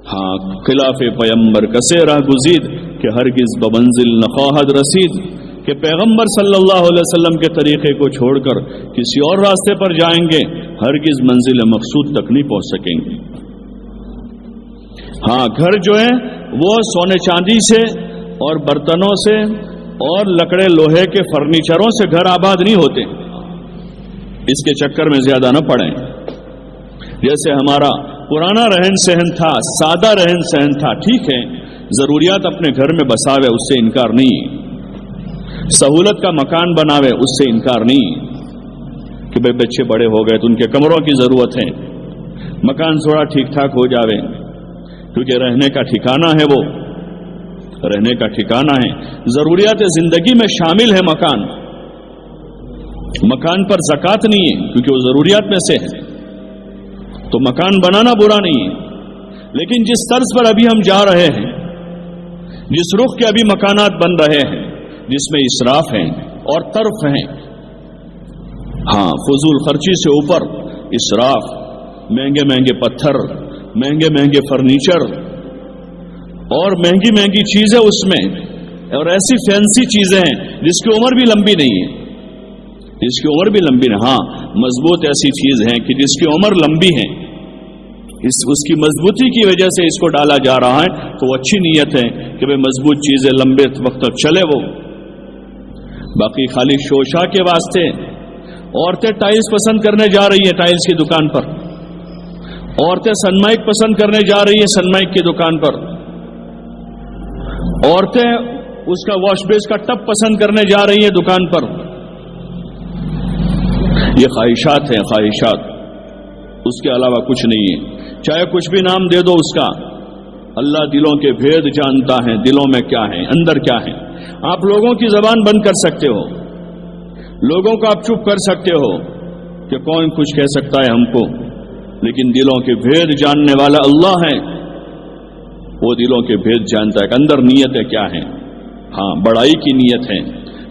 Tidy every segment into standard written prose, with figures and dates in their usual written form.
ہاں خلاف پیمبر کسے راہ گزید کہ ہرگز بمنزل نخواہد رسید، کہ پیغمبر صلی اللہ علیہ وسلم کے طریقے کو چھوڑ کر کسی اور راستے پر جائیں گے ہرگز منزل مقصود تک نہیں پہنچ سکیں گے۔ ہاں گھر جو ہے وہ سونے چاندی سے اور برتنوں سے اور لکڑے لوہے کے فرنیچروں سے گھر آباد نہیں ہوتے، اس کے چکر میں زیادہ نہ پڑیں۔ جیسے ہمارا پرانا رہن سہن تھا، سادہ رہن سہن تھا، ٹھیک ہے، ضروریات اپنے گھر میں بساوے، اس سے انکار نہیں، سہولت کا مکان بناوے، اس سے انکار نہیں کہ بھئی بچے بڑے ہو گئے تو ان کے کمروں کی ضرورت ہے، مکان تھوڑا ٹھیک ٹھاک ہو جاوے، کیونکہ رہنے کا ٹھکانہ ہے، وہ رہنے کا ٹھکانہ ہے، ضروریات زندگی میں شامل ہے مکان، مکان پر زکوٰۃ نہیں ہے کیونکہ وہ ضروریات میں سے ہے، تو مکان بنانا برا نہیں ہے، لیکن جس طرز پر ابھی ہم جا رہے ہیں، جس رخ کے ابھی مکانات بن رہے ہیں جس میں اسراف ہیں اور طرف ہیں، ہاں فضول خرچی سے اوپر اسراف، مہنگے مہنگے پتھر، مہنگے مہنگے فرنیچر اور مہنگی مہنگی چیزیں اس میں، اور ایسی فینسی چیزیں ہیں جس کی عمر بھی لمبی نہیں ہے، جس کی عمر بھی لمبی نہیں، ہاں مضبوط ایسی چیز ہیں کہ جس کی عمر لمبی ہے، اس کی مضبوطی کی وجہ سے اس کو ڈالا جا رہا ہے، تو وہ اچھی نیت ہے کہ بھئی مضبوط چیزیں لمبے وقت تک چلے وہ، باقی خالی شوشا کے واسطے عورتیں ٹائلز پسند کرنے جا رہی ہیں ٹائلز کی دکان پر، عورتیں سنمائک پسند کرنے جا رہی ہیں سنمائک کی دکان پر، عورتیں اس کا واش بیس کا ٹب پسند کرنے جا رہی ہیں دکان پر، یہ خواہشات ہیں، خواہشات، اس کے علاوہ کچھ نہیں ہے، چاہے کچھ بھی نام دے دو اس کا، اللہ دلوں کے بھید جانتا ہے، دلوں میں کیا ہے، اندر کیا ہے۔ آپ لوگوں کی زبان بند کر سکتے ہو، لوگوں کو آپ چپ کر سکتے ہو کہ کون کچھ کہہ سکتا ہے ہم کو، لیکن دلوں کے بھید جاننے والا اللہ ہے، وہ دلوں کے بھید جانتا ہے کہ اندر نیتیں کیا ہیں۔ ہاں بڑائی کی نیت ہے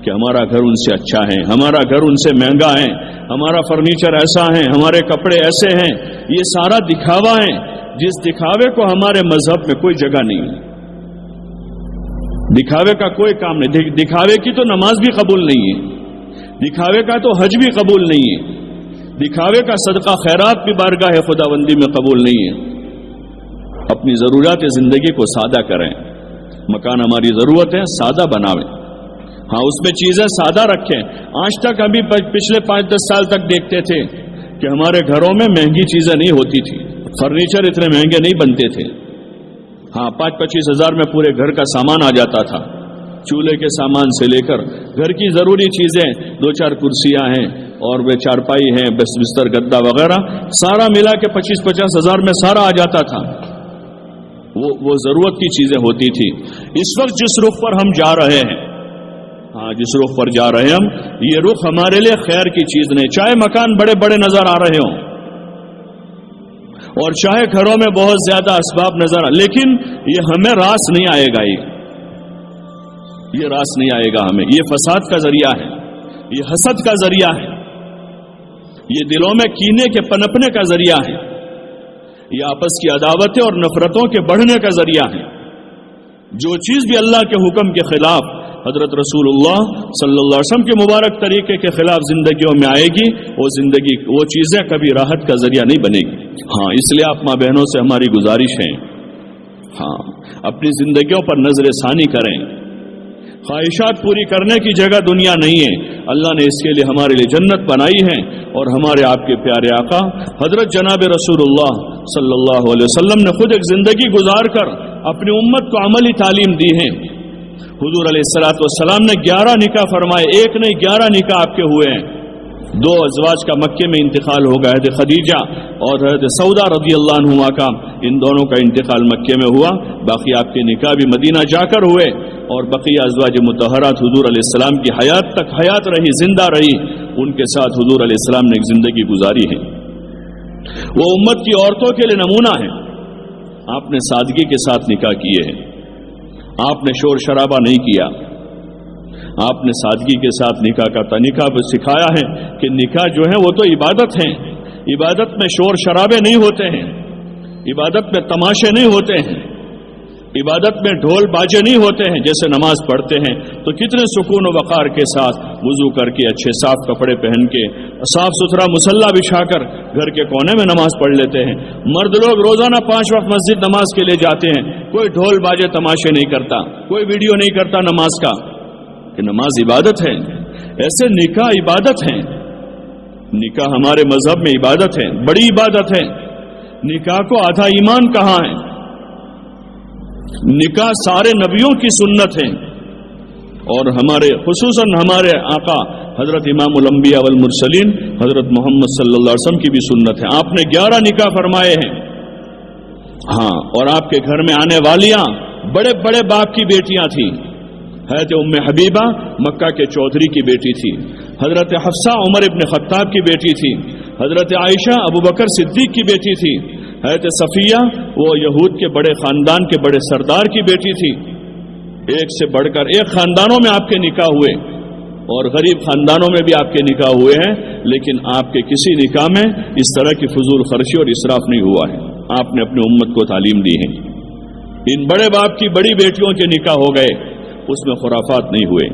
کہ ہمارا گھر ان سے اچھا ہے، ہمارا گھر ان سے مہنگا ہے، ہمارا فرنیچر ایسا ہے، ہمارے کپڑے ایسے ہیں، یہ سارا دکھاوا ہے، جس دکھاوے کو ہمارے مذہب میں کوئی جگہ نہیں ہے، دکھاوے کا کوئی کام نہیں، دکھاوے کی تو نماز بھی قبول نہیں ہے، دکھاوے کا تو حج بھی قبول نہیں ہے، دکھاوے کا صدقہ خیرات بھی بارگاہ خداوندی میں قبول نہیں ہے۔ اپنی ضروریات زندگی کو سادہ کریں، مکان ہماری ضرورت ہے سادہ بناویں، ہاں اس میں چیزیں سادہ رکھیں۔ آج تک ابھی پچھلے 5-10 سال تک دیکھتے تھے کہ ہمارے گھروں میں مہنگی چیزیں نہیں ہوتی تھی، فرنیچر اتنے مہنگے نہیں بنتے تھے، ہاں 5-25 ہزار میں پورے گھر کا سامان آ جاتا تھا، چولہے کے سامان سے لے کر گھر کی ضروری چیزیں، 2-4 کرسیاں ہیں اور وہ چارپائی ہیں، بستر گدا وغیرہ، سارا ملا کے 25-50 ہزار میں سارا آ جاتا تھا، وہ ضرورت کی چیزیں ہوتی تھی۔ اس وقت جس رخ پر ہم جا رہے ہیں، ہاں جس رخ پر جا رہے ہیں ہم، یہ رخ ہمارے لیے خیر کی چیز نہیں، چاہے مکان بڑے بڑے نظر آ رہے ہوں اور چاہے گھروں میں بہت زیادہ اسباب نظر لیکن یہ ہمیں راس نہیں آئے گا، یہ راس نہیں آئے گا ہمیں، یہ فساد کا ذریعہ ہے، یہ حسد کا ذریعہ ہے، یہ دلوں میں کینے کے پنپنے کا ذریعہ ہے، یہ آپس کی عداوتیں اور نفرتوں کے بڑھنے کا ذریعہ ہے۔ جو چیز بھی اللہ کے حکم کے خلاف، حضرت رسول اللہ صلی اللہ علیہ وسلم کے مبارک طریقے کے خلاف زندگیوں میں آئے گی، وہ چیزیں کبھی راحت کا ذریعہ نہیں بنے گی۔ ہاں اس لیے آپ ماں بہنوں سے ہماری گزارش ہے، ہاں اپنی زندگیوں پر نظر ثانی کریں، خواہشات پوری کرنے کی جگہ دنیا نہیں ہے، اللہ نے اس کے لیے ہمارے لیے جنت بنائی ہے، اور ہمارے آپ کے پیارے آقا حضرت جناب رسول اللہ صلی اللہ علیہ وسلم نے خود ایک زندگی گزار کر اپنی امت کو عملی تعلیم دی ہے۔ حضور علیہ الصلوۃ والسلام نے 11 نکاح فرمائے، ایک نہیں 11 نکاح آپ کے ہوئے ہیں۔ 2 ازواج کا مکے میں انتقال ہو گیا، حضرت خدیجہ اور حضرت سودا رضی اللہ عنہما کا، ان دونوں کا انتقال مکے میں ہوا، باقی آپ کے نکاح بھی مدینہ جا کر ہوئے، اور بقیہ ازواج مطہرات حضور علیہ السلام کی حیات تک حیات رہی، زندہ رہی، ان کے ساتھ حضور علیہ السلام نے ایک زندگی گزاری ہے۔ وہ امت کی عورتوں کے لیے نمونہ ہے، آپ نے سادگی کے ساتھ نکاح کیے ہیں، آپ نے شور شرابہ نہیں کیا، آپ نے سادگی کے ساتھ نکاح کا نکاح سکھایا ہے کہ نکاح جو ہے وہ تو عبادت ہے، عبادت میں شور شرابے نہیں ہوتے ہیں، عبادت میں تماشے نہیں ہوتے ہیں، عبادت میں ڈھول باجے نہیں ہوتے ہیں. جیسے نماز پڑھتے ہیں تو کتنے سکون و وقار کے ساتھ وضو کر کے اچھے صاف کپڑے پہن کے صاف ستھرا مصلی بچھا کر گھر کے کونے میں نماز پڑھ لیتے ہیں. مرد لوگ روزانہ 5 وقت مسجد نماز کے لیے جاتے ہیں، کوئی ڈھول باجے تماشے نہیں کرتا، کوئی ویڈیو نہیں کرتا نماز کا، کہ نماز عبادت ہے. ایسے نکاح عبادت ہے، نکاح ہمارے مذہب میں عبادت ہے، بڑی عبادت ہے. نکاح کو آدھا ایمان کہاں ہے؟ نکاح سارے نبیوں کی سنت ہے، اور ہمارے خصوصاً ہمارے آقا حضرت امام الانبیاء والمرسلین حضرت محمد صلی اللہ علیہ وسلم کی بھی سنت ہے. آپ نے 11 نکاح فرمائے ہیں. ہاں، اور آپ کے گھر میں آنے والیاں بڑے بڑے باپ کی بیٹیاں تھیں. حضرت ام حبیبہ مکہ کے چودھری کی بیٹی تھی، حضرت حفصہ عمر ابن خطاب کی بیٹی تھی، حضرت عائشہ ابوبکر صدیق کی بیٹی تھی، حضرت صفیہ وہ یہود کے بڑے خاندان کے بڑے سردار کی بیٹی تھی. ایک سے بڑھ کر ایک خاندانوں میں آپ کے نکاح ہوئے، اور غریب خاندانوں میں بھی آپ کے نکاح ہوئے ہیں، لیکن آپ کے کسی نکاح میں اس طرح کی فضول خرچی اور اسراف نہیں ہوا ہے. آپ نے اپنی امت کو تعلیم دی ہے. ان بڑے باپ کی بڑی بیٹیوں کے نکاح ہو گئے، اس میں خرافات نہیں ہوئے،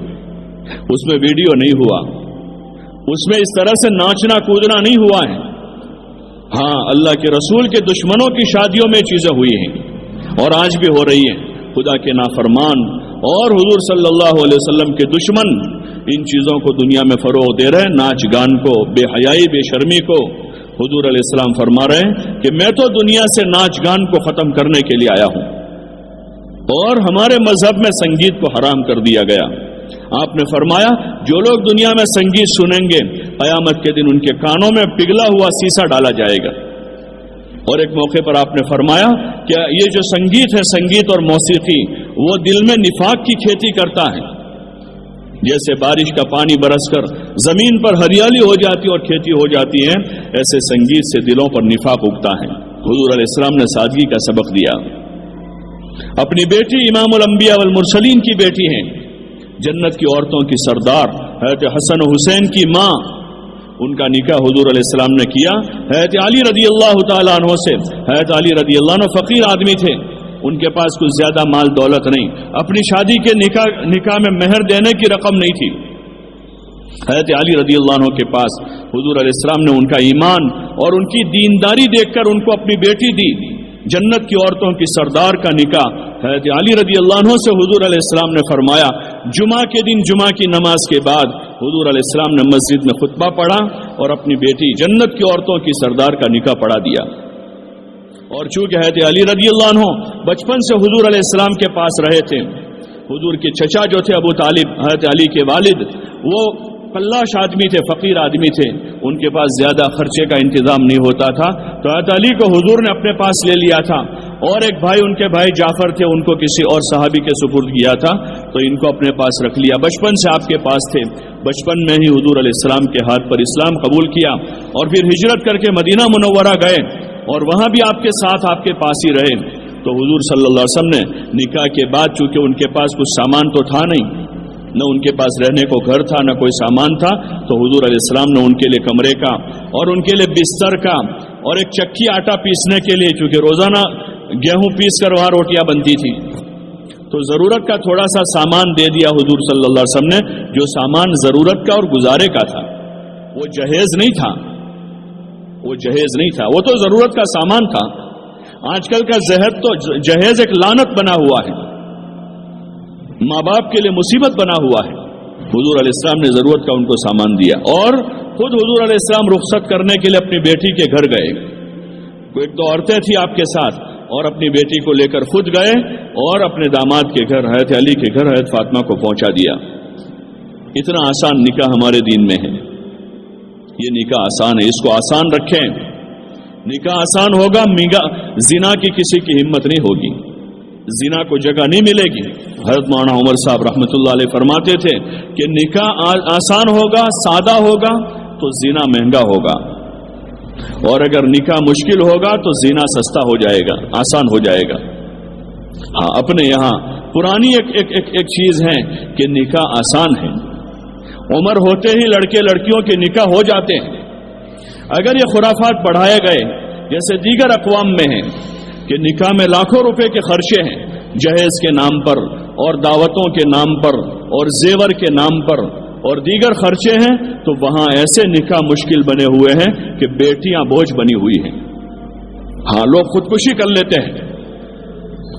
اس میں ویڈیو نہیں ہوا، اس میں اس طرح سے ناچنا کودنا نہیں ہوا ہے. ہاں، اللہ کے رسول کے دشمنوں کی شادیوں میں چیزیں ہوئی ہیں، اور آج بھی ہو رہی ہیں. خدا کے نافرمان اور حضور صلی اللہ علیہ وسلم کے دشمن ان چیزوں کو دنیا میں فروغ دے رہے ہیں، ناچ گان کو، بے حیائی بے شرمی کو. حضور علیہ السلام فرما رہے ہیں کہ میں تو دنیا سے ناچ گان کو ختم کرنے کے لیے آیا ہوں، اور ہمارے مذہب میں سنگیت کو حرام کر دیا گیا. آپ نے فرمایا جو لوگ دنیا میں سنگیت سنیں گے، قیامت کے دن ان کے کانوں میں پگھلا ہوا سیسا ڈالا جائے گا. اور ایک موقع پر آپ نے فرمایا کہ یہ جو سنگیت ہے، سنگیت اور موسیقی، وہ دل میں نفاق کی کھیتی کرتا ہے. جیسے بارش کا پانی برس کر زمین پر ہریالی ہو جاتی اور کھیتی ہو جاتی ہے، ایسے سنگیت سے دلوں پر نفاق اگتا ہے. حضور علیہ السلام نے سادگی کا سبق دیا. اپنی بیٹی امام الانبیاء والمرسلین کی بیٹی ہیں، جنت کی عورتوں کی سردار حضرت حسن و حسین کی ماں، ان کا نکاح حضور علیہ السلام نے کیا. حضرت علی رضی اللہ تعالیٰ عنہ سے. حضرت علی رضی اللہ عنہ فقیر آدمی تھے، ان کے پاس کچھ زیادہ مال دولت نہیں، اپنی شادی کے نکاح میں مہر دینے کی رقم نہیں تھی. حضرت علی رضی اللہ عنہ کے پاس حضور علیہ السلام نے ان کا ایمان اور ان کی دینداری دیکھ کر ان کو اپنی بیٹی دی. جنت کی عورتوں کی سردار کا نکاح حضرت علی رضی اللہ عنہ سے حضور علیہ السلام نے فرمایا. جمعہ کے دن جمعہ کی نماز کے بعد حضور علیہ السلام نے مسجد میں خطبہ پڑھا اور اپنی بیٹی جنت کی عورتوں کی سردار کا نکاح پڑھا دیا. اور چونکہ حضرت علی رضی اللہ عنہ بچپن سے حضور علیہ السلام کے پاس رہے تھے، حضور کے چچا جو تھے ابو طالب، حضرت علی کے والد، وہ فلاش آدمی تھے، فقیر آدمی تھے، ان کے پاس زیادہ خرچے کا انتظام نہیں ہوتا تھا، تو حضرت علی کو حضور نے اپنے پاس لے لیا تھا. اور ایک بھائی ان کے بھائی جعفر تھے، ان کو کسی اور صحابی کے سپرد کیا تھا، تو ان کو اپنے پاس رکھ لیا. بچپن سے آپ کے پاس تھے، بچپن میں ہی حضور علیہ السلام کے ہاتھ پر اسلام قبول کیا، اور پھر ہجرت کر کے مدینہ منورہ گئے، اور وہاں بھی آپ کے ساتھ آپ کے پاس ہی رہے. تو حضور صلی اللہ علیہ وسلم نے نکاح کے بعد، چونکہ ان کے پاس کچھ سامان تو تھا نہیں، نہ ان کے پاس رہنے کو گھر تھا، نہ کوئی سامان تھا، تو حضور علیہ السلام نے ان کے لیے کمرے کا اور ان کے لیے بستر کا اور ایک چکی آٹا پیسنے کے لیے، چونکہ روزانہ گیہوں پیس کر وہاں روٹیاں بنتی تھی، تو ضرورت کا تھوڑا سا سامان دے دیا حضور صلی اللہ علیہ وسلم نے. جو سامان ضرورت کا اور گزارے کا تھا، وہ جہیز نہیں تھا، وہ جہیز نہیں تھا، وہ تو ضرورت کا سامان تھا. آج کل کا جہیز ایک لعنت بنا ہوا ہے، ماں باپ کے لیے مصیبت بنا ہوا ہے. حضور علیہ السلام نے ضرورت کا ان کو سامان دیا، اور خود حضور علیہ السلام رخصت کرنے کے لیے اپنی بیٹی کے گھر گئے. ایک دو عورتیں تھیں آپ کے ساتھ، اور اپنی بیٹی کو لے کر خود گئے اور اپنے داماد کے گھر حضرت علی کے گھر حضرت فاطمہ کو پہنچا دیا. اتنا آسان نکاح ہمارے دین میں ہے. یہ نکاح آسان ہے، اس کو آسان رکھیں. نکاح آسان ہوگا، زنا کی کسی کی ہمت نہیں ہوگی، زنا کو جگہ نہیں ملے گی. حضرت مولانا عمر صاحب رحمۃ اللہ علیہ فرماتے تھے کہ نکاح آسان ہوگا، سادہ ہوگا تو زنا مہنگا ہوگا، اور اگر نکاح مشکل ہوگا تو زنا سستا ہو جائے گا، آسان ہو جائے گا. ہاں، اپنے یہاں پرانی ایک چیز ہے کہ نکاح آسان ہے. عمر ہوتے ہی لڑکے لڑکیوں کے نکاح ہو جاتے ہیں. اگر یہ خرافات بڑھائے گئے جیسے دیگر اقوام میں ہیں کہ نکاح میں لاکھوں روپے کے خرچے ہیں، جہیز کے نام پر اور دعوتوں کے نام پر اور زیور کے نام پر اور دیگر خرچے ہیں، تو وہاں ایسے نکاح مشکل بنے ہوئے ہیں کہ بیٹیاں بوجھ بنی ہوئی ہیں۔ ہاں، لوگ خودکشی کر لیتے ہیں،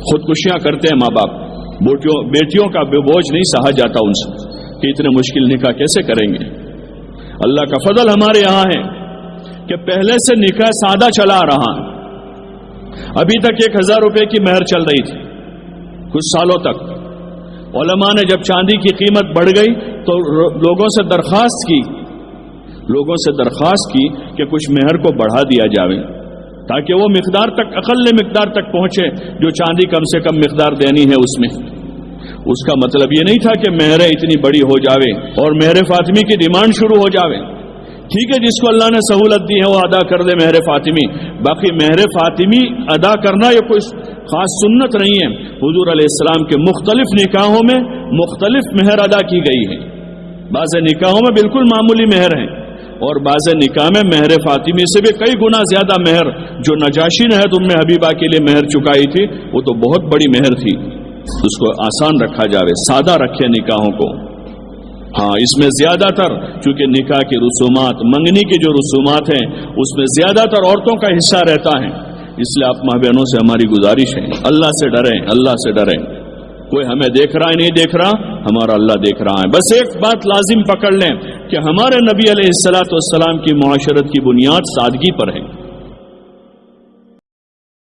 خودکشیاں کرتے ہیں ماں باپ، بیٹیوں کا بوجھ نہیں سہا جاتا ان سے کہ اتنے مشکل نکاح کیسے کریں گے۔ اللہ کا فضل ہمارے یہاں ہے کہ پہلے سے نکاح سادہ چلا رہا ہے۔ ابھی تک 1000 روپے کی مہر چل رہی تھی کچھ سالوں تک۔ علماء نے جب چاندی کی قیمت بڑھ گئی تو لوگوں سے درخواست کی کہ کچھ مہر کو بڑھا دیا جاوے تاکہ وہ مقدار تک، اقل مقدار تک پہنچے جو چاندی کم سے کم مقدار دینی ہے اس میں۔ اس کا مطلب یہ نہیں تھا کہ مہریں اتنی بڑی ہو جاوے اور مہر فاطمی کی ڈیمانڈ شروع ہو جاوے۔ ٹھیک ہے، جس کو اللہ نے سہولت دی ہے وہ ادا کر دے مہر فاطمی، باقی مہر فاطمی ادا کرنا یہ کوئی خاص سنت نہیں ہے۔ حضور علیہ السلام کے مختلف نکاحوں میں مختلف مہر ادا کی گئی ہے۔ بعض نکاحوں میں بالکل معمولی مہر ہیں اور بعض نکاح میں مہر فاطمی سے بھی کئی گنا زیادہ مہر، جو نجاشی نے ام حبیبہ کے لیے مہر چکائی تھی وہ تو بہت بڑی مہر تھی۔ اس کو آسان رکھا جاوے، سادہ رکھے نکاحوں کو۔ ہاں، اس میں زیادہ تر چونکہ نکاح کی رسومات، منگنی کی جو رسومات ہیں اس میں زیادہ تر عورتوں کا حصہ رہتا ہے، اس لیے آپ ماں بہنوں سے ہماری گزارش ہے، اللہ سے ڈریں، اللہ سے ڈریں۔ کوئی ہمیں دیکھ رہا ہے نہیں دیکھ رہا، ہمارا اللہ دیکھ رہا ہے۔ بس ایک بات لازم پکڑ لیں کہ ہمارے نبی علیہ الصلوۃ والسلام کی معاشرت کی بنیاد سادگی پر ہے۔